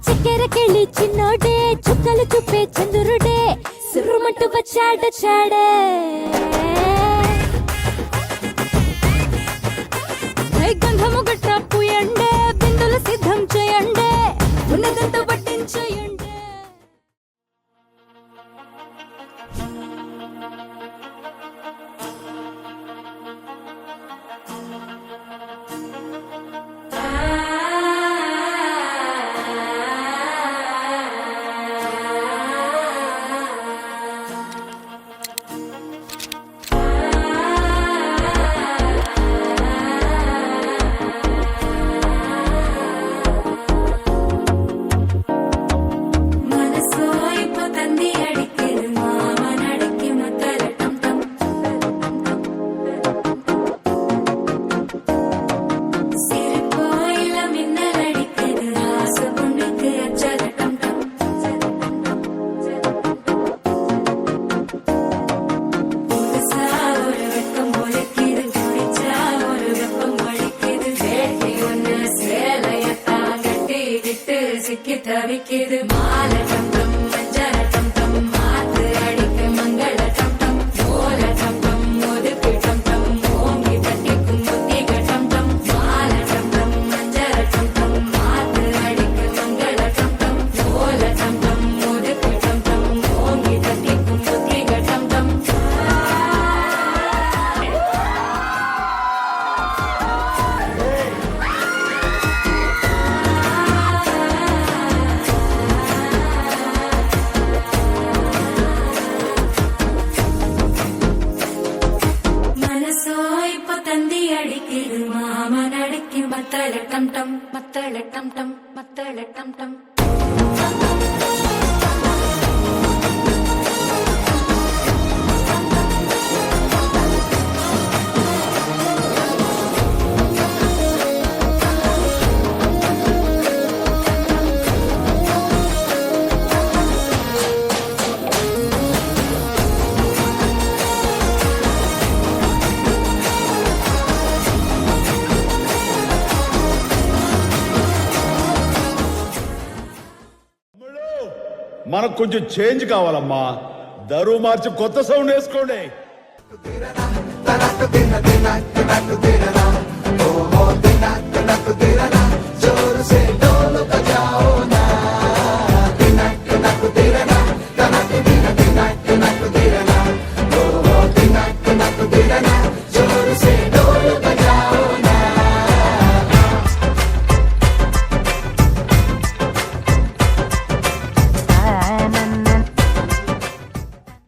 చక్కెరకెళ్ళి చిన్నోడే చుక్కలు చూపే చంద్రుడే సురుమంటూ వచ్చాడే గంధము గట్ట పూయండే బిందులు సిద్ధం చేయండే ఉన్నదంతా పట్టించేయండి. தவிக்குது மால டம் டம் மஞ்சள டம் டம் மாத்து அடிக்க மங்கள டம் டம் ஓல டம் டம் ஒதுக்கு டம் டம் ஓங்கி தட்டிக்கும் புத்திக டம் டம் மால டம் டம் மஞ்சள டம் டம் மாத்து அடிக்க மங்கள டம் டம் ஓல டம் டம் ஒதுக்கு டம் டம் ஓங்கி தட்டிக்கும் புத்திக டம் டம். அடிக்குது மாமன் அடிக்கு மத்தள டம் டம் மத்தள டம் டம் மத்தள டம் டம். మనకు కొంచెం చేంజ్ కావాలమ్మా. దరువు మార్చి కొత్త సౌండ్ వేసుకోండి. जोर से